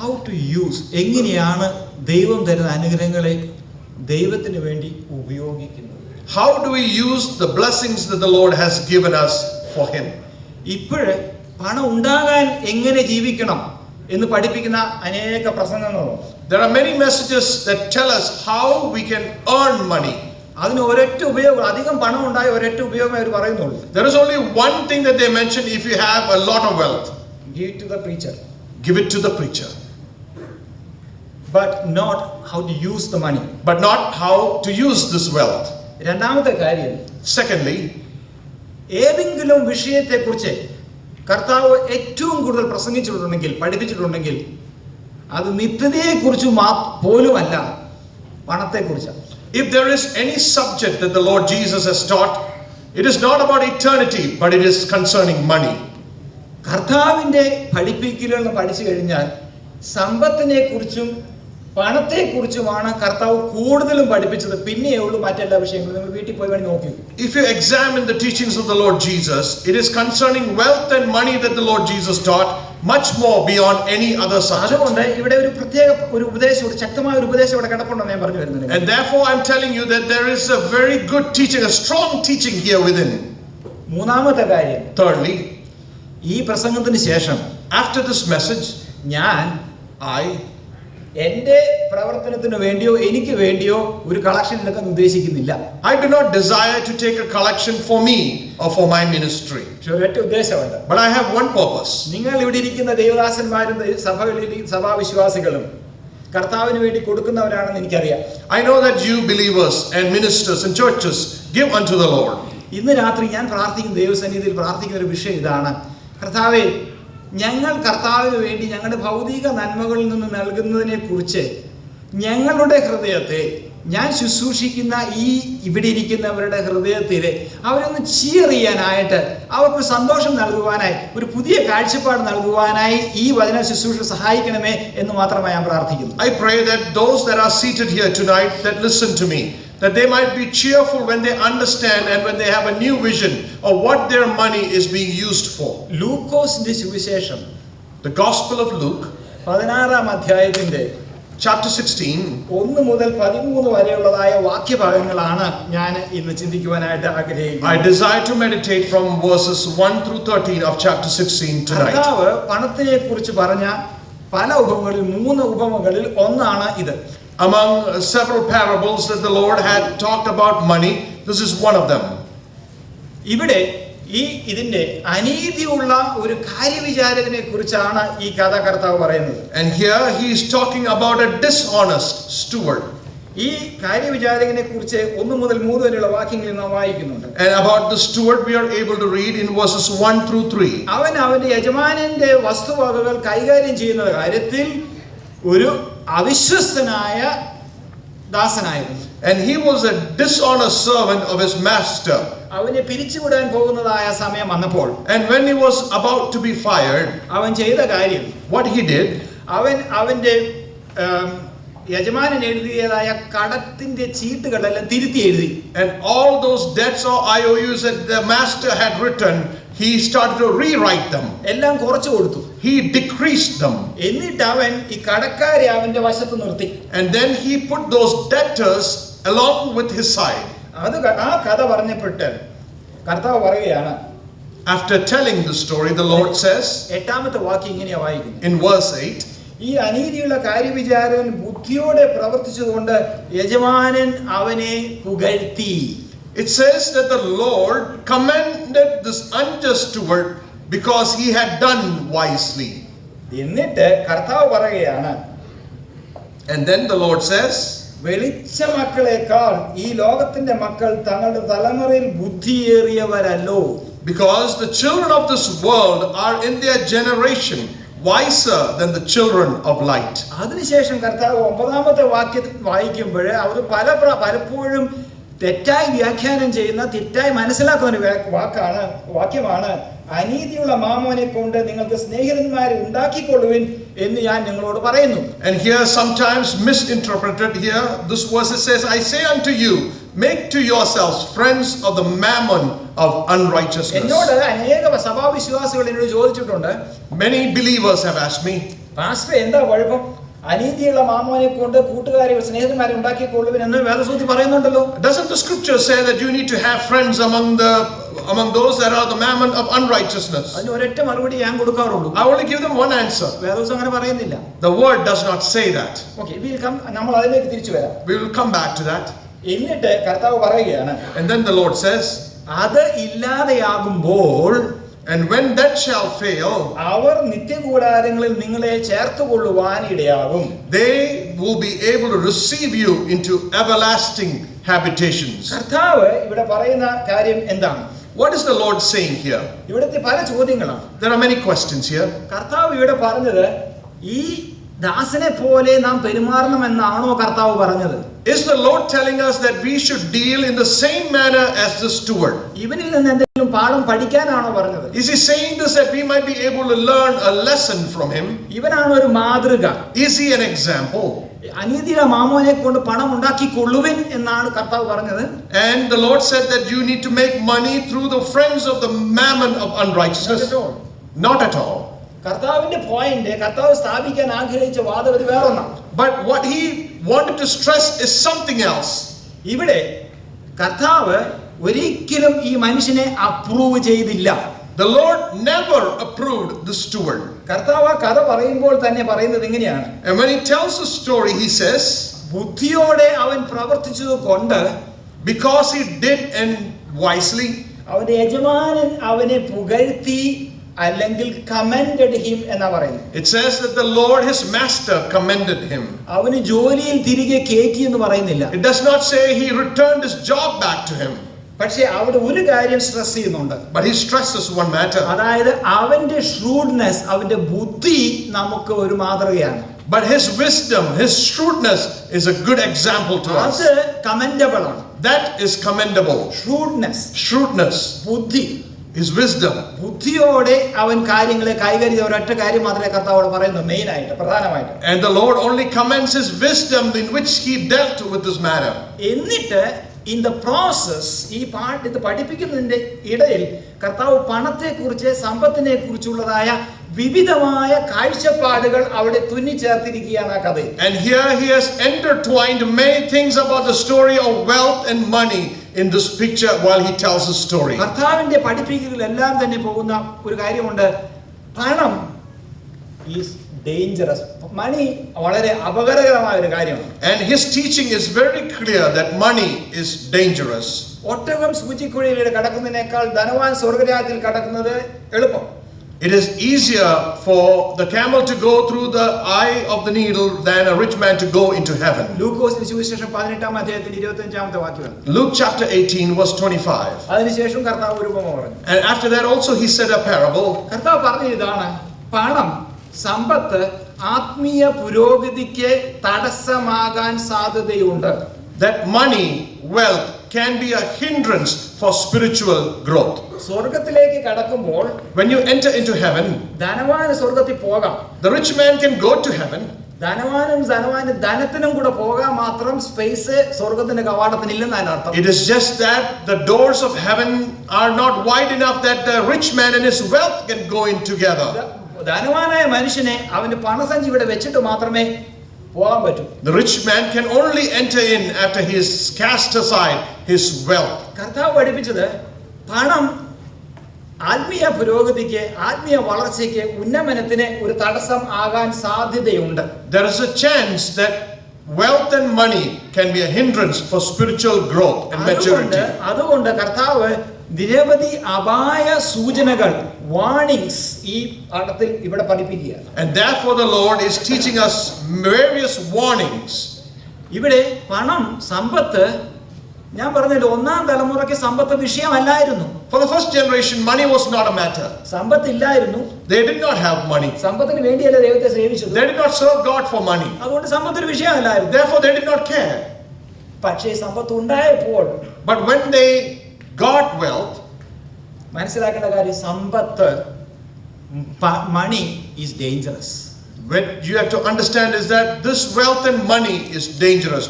how to use, എങ്ങനെയാണ് ദൈവം തരുന്ന അനുഗ്രഹങ്ങളെ ദൈവത്തിന് വേണ്ടി ഉപയോഗിക്കുന്നത്. How do we use the blessings that the Lord has given us for Him? ഇപ്പോഴ് പണം ഉണ്ടാകാൻ എങ്ങനെ ജീവിക്കണം എന്ന് പഠിപ്പിക്കുന്ന അനേക പ്രസംഗങ്ങളുണ്ട്. There are many messages that tell us how we can earn money. അതിന് ഒരൊറ്റ ഉപയോഗം, അധികം പണം ഉണ്ടായ ഒരൊറ്റ ഉപയോഗമേ അവർ പറയുന്നുള്ളൂ. There is only one thing that they mention: if you have a lot of wealth, Give it to the preacher. give it to the preacher. But not how to use the money. But not how to use this wealth. രണ്ടാമത്തെ കാര്യം, Secondly, ഏതെങ്കിലും വിഷയത്തെക്കുറിച്ച് കർത്താവ് ഏറ്റവും കൂടുതൽ പ്രസംഗിച്ചിട്ടുണ്ടെങ്കിൽ, പഠിപ്പിച്ചിട്ടുണ്ടെങ്കിൽ അത് നിത്യതയെക്കുറിച്ച് പോലുമല്ല, പണത്തെക്കുറിച്ചാണ്. if there is any subject that the Lord Jesus has taught, it is not about eternity, but it is concerning money. കർത്താവിൻ്റെ പഠിപ്പിക്കലുകൾ പഠിച്ചു കഴിഞ്ഞാൽ സമ്പത്തിനെ കുറിച്ചും പണത്തെക്കുറിച്ചുമാണ് കർത്താവ് കൂടുതലും പഠിപ്പിച്ചത്. പിന്നെയേ ഉള്ളൂ മറ്റെല്ലാ വിഷയങ്ങളും. നിങ്ങൾ വീട്ടിൽ പോയി വേണ്ടി നോക്കി. If you examine the teachings of the Lord Jesus, it is concerning wealth and money that the Lord Jesus taught much more beyond any other subject. അതുകൊണ്ട് ഇവിടെ ഒരു പ്രത്യേക ഒരു ഉപദേശം, ഒരു ശക്തമായ ഒരു ഉപദേശം ഇവിടെ കിടപ്പുണ്ടെന്ന് ഞാൻ പറഞ്ഞു വരുന്നത്. And therefore I am telling you that there is a very good teaching, a strong teaching here within. മൂന്നാമത്തെ കാര്യം, Thirdly, ഈ പ്രസംഗത്തിന് ശേഷം after this message, ഞാൻ എൻ്റെ പ്രവർത്തനത്തിന് വേണ്ടിയോ എനിക്ക് വേണ്ടിയോ ഒരു കളക്ഷൻ എടുക്കാൻ ഉദ്ദേശിക്കുന്നില്ല. I do not desire to take a collection for me or for my ministry. പക്ഷെ ഒരൊറ്റ ഉദ്ദേശമുണ്ട്. But I have one purpose. നിങ്ങൾ ഇവിടെ ഇരിക്കുന്ന ദൈവദാസന്മാരും സഭകളിൽ സഭാവിശ്വാസികളും കർത്താവിന് വേണ്ടി കൊടുക്കുന്നവരാണെന്ന് എനിക്കറിയാം. I know that you believers and ministers and churches give unto the Lord. ഇന്ന് രാത്രി ഞാൻ പ്രാർത്ഥിക്കുന്ന ദൈവസന്നിധിയിൽ പ്രാർത്ഥിക്കുന്ന ഒരു വിഷയം ഇതാണ്. കർത്താവേ, ഞങ്ങൾ കർത്താവിന് വേണ്ടി ഞങ്ങളുടെ ഭൗതിക നന്മകളിൽ നിന്ന് നൽകുന്നതിനെ കുറിച്ച് ഞങ്ങളുടെ ഹൃദയത്തെ, ഞാൻ ശുശ്രൂഷിക്കുന്ന ഈ ഇവിടെ ഇരിക്കുന്നവരുടെ ഹൃദയത്തിൽ അവരൊന്ന് ചിയർ ചെയ്യാനായിട്ട്, അവർക്ക് സന്തോഷം നൽകുവാനായി, ഒരു പുതിയ കാഴ്ചപ്പാട് നൽകുവാനായി ഈ വചന ശുശ്രൂഷ സഹായിക്കണമേ എന്ന് മാത്രമായി ഞാൻ പ്രാർത്ഥിക്കുന്നു. I pray that those that are seated here tonight that listen to me, that they might be cheerful when they understand and when they have a new vision of what their money is being used for. ലൂക്കോസിന്റെ സുവിശേഷം The Gospel of Luke, 16-ാം അധ്യായത്തിന്റെ chapter 16, 1 മുതൽ 13 വരെയുള്ളതായ വാക്യഭാഗങ്ങളാണ് ഞാൻ ഇന്ന് ചിന്തിക്കുവാനായിട്ട് ആഗ്രഹിക്കുന്നത്. I desire to meditate from verses 1 through 13 of chapter 16 tonight. കർത്താവ് പണത്തിനെ കുറിച്ച് പറഞ്ഞ പല ഉപമകളിൽ, 3 ഉപമകളിൽ ഒന്നാണ് ഇത്. Among several parables that the Lord had talked about money, this is one of them. ഇവിടെ ഇതിന്റെ അനീതിയുള്ള ഒരു കാര്യവിചാരകനെ കുറിച്ചാണ് ഈ കഥ കർത്താവ് പറയുന്നത്. And here he is talking about a dishonest steward. ഈ കാര്യവിചാരകനെ കുറിച്ച് 1 മുതൽ 3 വരെയുള്ള വാക്യങ്ങളിൽ നാം വായിക്കുന്നുണ്ട്. And about the steward we are able to read in verses 1 through 3. അവൻ അവന്റെ യജമാനന്റെ വസ്തുവകകൾ കൈകാര്യം ചെയ്യുന്ന കാര്യത്തിൽ ഒരു അവിശ്വസ്തനായ ദാസനായിരുന്നു. And he was a dishonest servant of his master. അവനെ പിരിച്ചുവിടാൻ പോകുന്നതായ സമയം വന്നപ്പോൾ, And when he was about to be fired, അവൻ ചെയ്ത കാര്യം, what he did, അവന്റെ യജമാനൻ എഴുതിയതായ കടത്തിന്റെ ചീട്ടുകളെല്ലാം തിരുത്തി എഴുതി. and all those debts or IOUs that the master had written, he started to rewrite them. എല്ലാം കുറച്ചു കൊടുത്തു. He decreased them. എന്നിട്ട് അവൻ ഈ കടക്കാരെ അവന്റെ വശത്ത് നിർത്തി. And then he put those debtors along with his side. ആ കഥ പറഞ്ഞപ്പെട്ട് കർത്താവ് പറയുകയാണ്, After telling the story, the Lord says 8-ാമത്തെ വാക്യം ഇങ്ങനെയാ വായിക്കുന്നത്. in verse 8, ഈ അനീതിയുള്ള കാര്യവിചാരകൻ ബുദ്ധിയോടെ പ്രവർത്തിച്ചതുകൊണ്ട് യജമാനൻ അവനെ പുകഴ്ത്തി. it says that the Lord commended this unjust steward because he had done wisely. എന്നിട്ട് കർത്താവ് പറയുകയാണ്, And then the Lord says, വെളിച്ച മക്കളെക്കാൾ ഈ ലോകത്തിന്റെ മക്കൾ തങ്ങളുടെ തലമുറയിൽ ബുദ്ധിയേറിയവരല്ലോ. because the children of this world are in their generation wiser than the children of light. അതിനുശേഷം കർത്താവ് 9-ാമത്തെ വാക്യം വായിക്കുമ്പോൾ അവർ പലപ്പോഴും തെറ്റായി വ്യാഖ്യാനം ചെയ്യുന്ന, തെറ്റായി മനസ്സിലാക്കുന്ന ഒരു വാക്യമാണ്, അനീതിയുള്ള മാമോനെ കൊണ്ട് നിങ്ങൾക്ക് സ്നേഹിതന്മാരെ ഉണ്ടാക്കിക്കൊള്ളുവിൻ എന്ന് ഞാൻ നിങ്ങളോട് പറയുന്നു. And here sometimes misinterpreted here, this verse says, I say unto you, make to yourselves friends of the mammon of unrighteousness. എന്നോട് അനേക സഭാവിശ്വാസികൾ എന്നോട് ചോദിച്ചിട്ടുണ്ട്, Many believers have asked me, pastor എന്താ കുഴപ്പം? അനീതിയുള്ള മാമോനെ കൊണ്ട് കൂട്ടുകാരെ സ്നേഹിതന്മാരെ ഉണ്ടാക്കിക്കൊള്ളുവിൻ എന്ന് വേദസൂത്തി പറയുന്നുണ്ടല്ലോ. Doesn't the scripture say that you need to have friends among those that are the mammon of unrighteousness? അതിന് ഒരൊറ്റ മറുപടി ഞാൻ കൊടുക്കാറുള്ളൂ. I only give them one answer. വേദോസം അങ്ങനെ പറയുന്നില്ല. The word does not say that. Okay, നമ്മൾ അതിലേക്ക് തിരിച്ചു വരാം. We will come back to that. എന്നിട്ട് കർത്താവ് പറയുകയാണ്, And then the Lord says, അത് ഇല്ലാതെയാകുമ്പോൾ, and when that shall fail, അവർ നിത്യകൂടാരങ്ങളിൽ നിങ്ങളെ ചേർത്തുകൊള്ളുവാൻ ഇടയാകും. they will be able to receive you into everlasting habitations. കർത്താവ് ഇവിടെ പറയുന്ന കാര്യം എന്താണ്? What is the Lord saying here? ഇവിടുത്തെ പല ചോദ്യങ്ങളാണ്. There are many questions here. കർത്താവ് ഇവിടെ പറഞ്ഞത് ഈ ദാസനെ പോലെ നാം പെരുമാറണമെന്നാണോ കർത്താവ് പറഞ്ഞത്? Is the Lord telling us that we should deal in the same manner as the steward? ഇവനിൽ നിന്ന് എന്തെങ്കിലും പാഠം പഠിക്കാനാണോ പറഞ്ഞത്? Is he saying this that we might be able to learn a lesson from him? ഇവനാണ് ഒരു മാതൃക. Is he an example? അനീതിയുടെ മാമോനെ കൊണ്ട് പണം ഉണ്ടാക്കിക്കൊള്ളുവിൻ എന്നാണ് കർത്താവ് പറഞ്ഞത്. And the Lord said that you need to make money through the friends of the mammon of unrighteousness. Not at all. കർത്താവിന്റെ point, കർത്താവ് സ്ഥാപിക്കാൻ ആഗ്രഹിച്ച വാദഗതി വേറൊന്നാണ്. But what he wanted to stress is something else. ഇവിടെ കർത്താവ് ഒരിക്കലും ഈ മനുഷ്യനെ approve ചെയ്തില്ല. The Lord never approved the steward. കർത്താവ് കഥ പറയുമ്പോൾ തന്നെ പറയുന്നത് ഇങ്ങനെയാണ്. And when he tells the story, he says, ബുദ്ധിയോടെ അവൻ പ്രവർത്തിച്ചത് കൊണ്ട്, because he did and wisely, അവന്റെ യജമാനൻ അവനെ പുകഴ്ത്തി, അല്ലെങ്കിൽ കമൻഡഡ് ഹിം എന്നാ പറയുന്നത്. it says that the Lord, his master, commended him. അവന് ജോലിയിൽ തിരികെ കയറ്റി എന്ന് പറയുന്നില്ല. It does not say he returned his job back to him. പക്ഷേ അവിടെ ഒരു കാര്യം സ്ട്രെസ് ചെയ്യുന്നുണ്ട്. But he stresses one matter. അതായത് അവന്റെ ഷ്രൂഡ്നെസ്, അവന്റെ ബുദ്ധി നമുക്ക് ഒരു മാതൃകയാണ്. But his wisdom, his shrewdness is a good example to us. അത് കമൻഡബിൾ ആണ്. That is commendable. Shrewdness, ബുദ്ധി, his wisdom. ബുദ്ധിയോടെ അവൻ കാര്യങ്ങളെ കൈകാര്യം ചെയ്ത ഒരൊറ്റ കാര്യം മാത്രമേ കർത്താവ് പറയുന്നത്, മെയിൻ ആയിട്ട്, പ്രധാനമായിട്ട്. And the Lord only commends his wisdom in which he dealt with this matter. എന്നിട്ട് in the process, ഈ ഇത് പഠിപ്പിക്കുന്നതിന്റെ ഇടയിൽ കർത്താവ് പണത്തെക്കുറിച്ച്, സമ്പത്തിനെ കുറിച്ചുള്ളതായ വിവിധമായ കാഴ്ചപ്പാടുകൾ അവിടെ തുന്നിച്ചേർത്തിരിക്കുകയാണ് ആ കഥയിൽ. And here he has intertwined many things about the story of wealth and money in this picture while he tells his story. കർത്താവിന്റെ പഠിപ്പിക്കലെല്ലാം തന്നെ പോകുന്ന ഒരു കാര്യമുണ്ട്. പണം ഈസ് ഡേഞ്ചറസ്. മണി വളരെ അപകടകരമായ ഒരു കാര്യമാണ്. And his teaching is very clear that money is dangerous. ഒട്ടകം സൂചിക്കുഴയിലൂടെ കടക്കുന്നതിനേക്കാൾ ധനവാൻ സ്വർഗ്ഗരാജ്യത്തിൽ കടക്കുന്നത് എളുപ്പം. It is easier for the camel to go through the eye of the needle than a rich man to go into heaven. ലൂക്കോസിന്റെ സുവിശേഷം 18-ാം അധ്യായത്തിന്റെ 25-ാമത്തെ വാക്യം. Luke chapter 18 verse 25. അതിനുശേഷം കർത്താവ് ഒരു ഉപമ പറഞ്ഞു. And after that also he said a parable. കർത്താവ് പറഞ്ഞ ഇതാണ്: പണം, സമ്പത്ത് ആത്മീയ പുരോഗതിക്ക് തടസ്സമാകാൻ സാധ്യതയുണ്ട്. That money, wealth can be a hindrance for spiritual growth. സ്വർഗ്ഗത്തിലേക്ക് കടക്കുമ്പോൾ, when you enter into heaven, ധനവാന് സ്വർഗ്ഗത്തിൽ പോകാം. the rich man can go to heaven. ധനത്തിനും കൂടെ പോകാൻ മാത്രം സ്പേസ് സ്വർഗ്ഗത്തിന്റെ കവാടത്തിന് ഇല്ലെന്ന് അതിനർത്ഥം. It is just that the doors of heaven are not wide enough that the rich man and his wealth can go in together. ധനവാനായ മനുഷ്യനെ അവന്റെ പണസഞ്ചി ഇവിടെ വെച്ചിട്ട് മാത്രമേ പോകാൻ പറ്റൂ. The rich man can only enter in after he has cast aside his wealth. കർത്താവ് പഠിപ്പിച്ചത് പണം ആത്മീയ പുരോഗതിക്ക്, ആത്മീയ വളർച്ചയ്ക്ക്, ഉന്നമനത്തിന് ഒരു തടസ്സം ആകാൻ സാധ്യതയുണ്ട്. There is a chance that wealth and money can be a hindrance for spiritual growth and maturity. അതുകൊണ്ട് കർത്താവ് നിരവധി അപായ സൂചനകൾ, വാർണിംഗ്സ് ഈ പാഠത്തിൽ ഇവിടെ പഠിപ്പിക്കുകയാണ്. And therefore the Lord is teaching us various warnings. ഇവിടെ പണം, സമ്പത്ത്, ഞാൻ പറഞ്ഞല്ലോ, ഒന്നാം തലമുറയ്ക്ക് സമ്പത്ത് വിഷയമല്ലായിരുന്നു. For the first generation, money was not a matter. സമ്പത്തില്ലായിരുന്നു. They did not have money. സമ്പത്തിന് വേണ്ടിയല്ല ദൈവത്തെ സേവിച്ചത്. They did not serve God for money. അതുകൊണ്ട് സമ്പത്തൊരു വിഷയമല്ലായിരുന്നു. Therefore they did not care. പക്ഷേ സമ്പത്ത് ഉണ്ടായപ്പോൾ, but when they got wealth, മനസ്സിലാക്കേണ്ട കാര്യം, സമ്പത്ത്, money is dangerous. What you have to understand is that this wealth and money is dangerous.